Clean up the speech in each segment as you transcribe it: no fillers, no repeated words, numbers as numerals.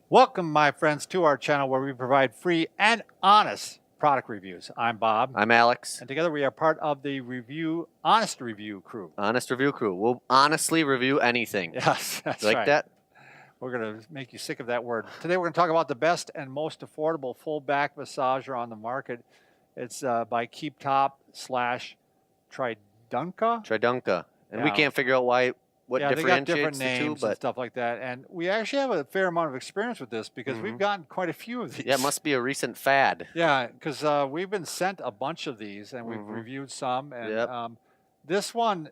Welcome, my friends, to our channel where we provide free and honest product reviews. I'm Bob, I'm Alex. and together we are part of the Honest Review crew. Honest Review Crew. We'll honestly review anything. Yes, that's Like right. that? We're going to make you sick of that word. Today we're going to talk about the best and most affordable full back massager on the market. It's by Keeptop / Tridunca. Tridunca. And we Yeah. can't figure out what Yeah, they got different differentiates the two, names and but stuff like that. And we actually have a fair amount of experience with this because we've gotten quite a few of these. yeah, it must be a recent fad. Yeah, because we've been sent a bunch of these and we've reviewed some. And Yep. this one,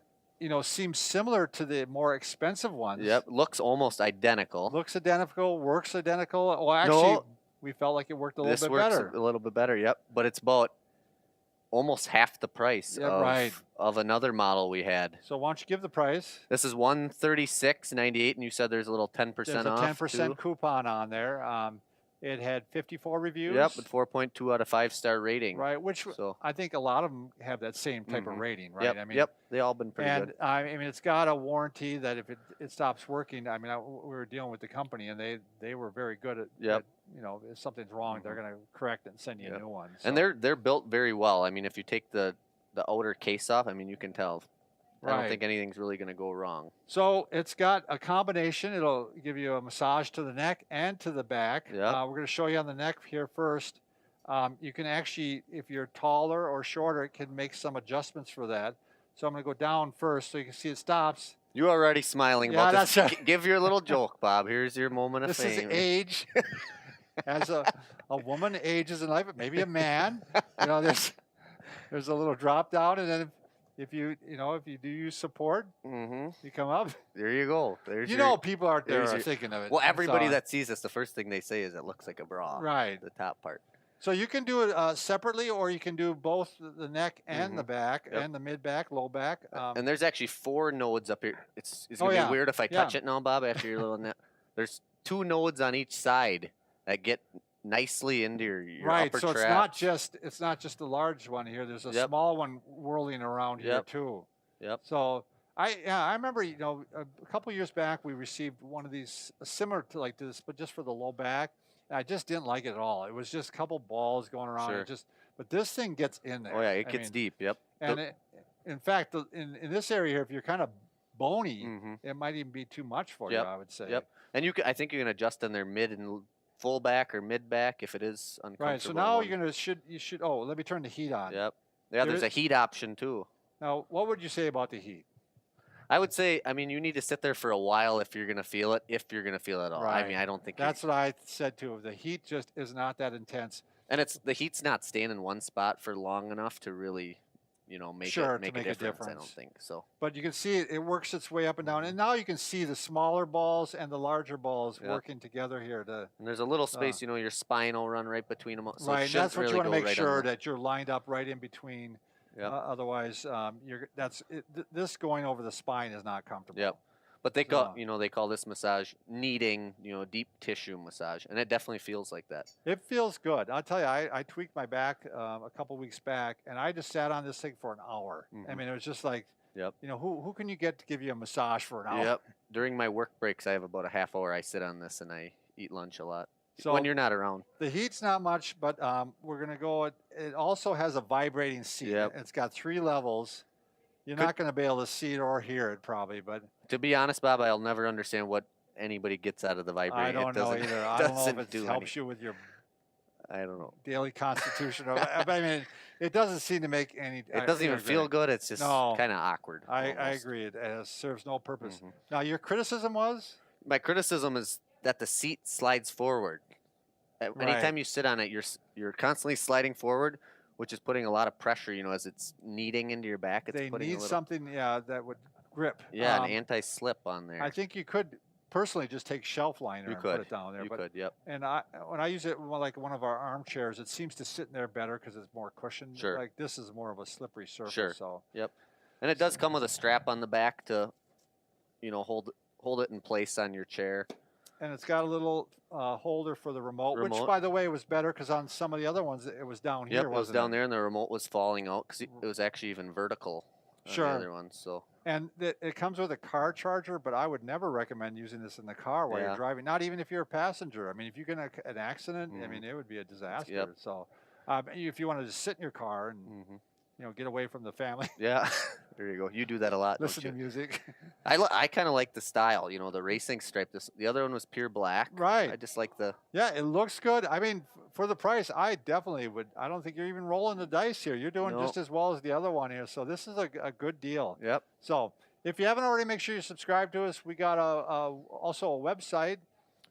seems similar to the more expensive ones. Yep, looks almost identical. Looks identical, works identical. Well, actually, No, we felt like it worked a little this bit works better. a little bit better, yep. But it's about almost half the price Yeah, right. of another model we had. So why don't you give the price? This is $136.98, and you said there's a little 10% There's a off 10% too. coupon on there. It had 54 reviews. Yep, with 4.2 out of 5-star rating. Right, which So I think a lot of them have that same type of rating, right? Yep, I mean, yep, they all been pretty and good. I mean, it's got a warranty that if it stops working, I mean, we were dealing with the company and they were very good at, Yep. if something's wrong, they're going to correct it and send you a new one. So. And they're built very well. I mean, if you take the outer case off, I mean, you can tell. I don't think anything's really going to go wrong. So it's got a combination. It'll give you a massage to the neck and to the back. Yeah. We're going to show you on the neck here first. You can actually, if you're taller or shorter, it can make some adjustments for that. So I'm going to go down first so you can see it stops. You're already smiling Yeah, about this. that's right. Give your little joke, Bob. Here's your moment of This fame. is age. As a woman ages in life, maybe a man, there's a little drop down, and then if you do use support, you come up. There you go. There's People out there are thinking of it. Well, everybody that sees this, the first thing they say is it looks like a bra. Right. The top part. So you can do it separately, or you can do both the neck and the back, Yep. and the mid back, low back. And there's actually 4 nodes up here. It's gonna be weird if I touch it now, Bob. After your little net, there's 2 nodes on each side that get nicely into your right. upper So traps. it's not just the large one here. There's a small one whirling around here too. Yep. So I remember a couple years back we received one of these similar to like this, but just for the low back. I just didn't like it at all. It was just a couple balls going around. Sure. But this thing gets in there. Oh yeah, it gets deep. Yep. And in fact, in this area here, if you're kind of bony, it might even be too much for you. I would say. Yep. And I think you can adjust in their mid and full back or mid back if it is uncomfortable. Right. So now you should. Oh, let me turn the heat on. Yep. Yeah. There's a heat option too. Now, what would you say about the heat? I would say, I mean, you need to sit there for a while if you're going to feel it, if you're going to feel it at all. Right. I mean, I don't think that's what I said too. The heat just is not that intense. And the heat's not staying in one spot for long enough to really, make a difference. I don't think so. But you can see it works its way up and down, and now you can see the smaller balls and the larger balls working together here. And there's a little space, your spine will run right between them. So right. That's what you want to make sure that you're lined up right in between. Yep. Otherwise, this going over the spine is not comfortable. Yep. But they call this massage kneading, deep tissue massage, and it definitely feels like that. It feels good. I'll tell you, I tweaked my back a couple weeks back, and I just sat on this thing for an hour. I mean, it was just like, who can you get to give you a massage for an hour? Yep. During my work breaks, I have about a half hour. I sit on this and I eat lunch a lot. So when you're not around. The heat's not much, but we're going to go. It also has a vibrating seat. Yep. It's got 3 levels. You're not going to be able to see it or hear it probably, but to be honest, Bob, I'll never understand what anybody gets out of the vibrating. I don't know either. I don't know if it helps you with your I don't know daily constitution. I mean, it doesn't seem to make any. It doesn't even feel good. It's just kind of awkward. I agree. It serves no purpose. Now, your criticism was? My criticism is that the seat slides forward. Anytime you sit on it, you're constantly sliding forward, which is putting a lot of pressure. As it's kneading into your back. They need something, that would grip. Yeah, an anti-slip on there. I think you could personally just take shelf liner and put it down there. You could, yep. And when I use it like one of our armchairs, it seems to sit in there better because it's more cushioned. Sure. Like this is more of a slippery surface. Sure. So. Yep. And it does come with a strap on the back to, hold it in place on your chair. And it's got a little holder for the remote, which, by the way, was better because on some of the other ones, it was down here. Yep, it was down there, and the remote was falling out because it was actually even vertical. on Sure. the other ones. So And it comes with a car charger, but I would never recommend using this in the car while Yeah. you're driving. Not even if you're a passenger. I mean, if you get in an accident, I mean, it would be a disaster. So, if you wanted to sit in your car and get away from the family, yeah, there you go. You do that a lot, listen to don't you? music. I kind of like the style, the racing stripe. The other one was pure black. Right. I just like the. Yeah, it looks good. I mean, for the price, I definitely would. I don't think you're even rolling the dice here. You're doing just as well as the other one here. So this is a good deal. Yep. So if you haven't already, make sure you subscribe to us. We got also a website.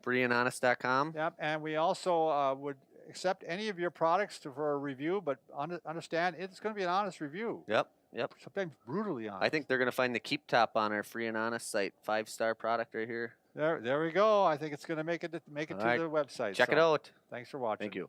freeandhonest.com. Yep, and we also would accept any of your products for a review, but understand it's going to be an honest review. Yep. Sometimes brutally honest. I think they're going to find the Keeptop on our Free and Honest site. 5-star product right here. There we go. I think it's going to make it to the website. Check it out. Thanks for watching. Thank you.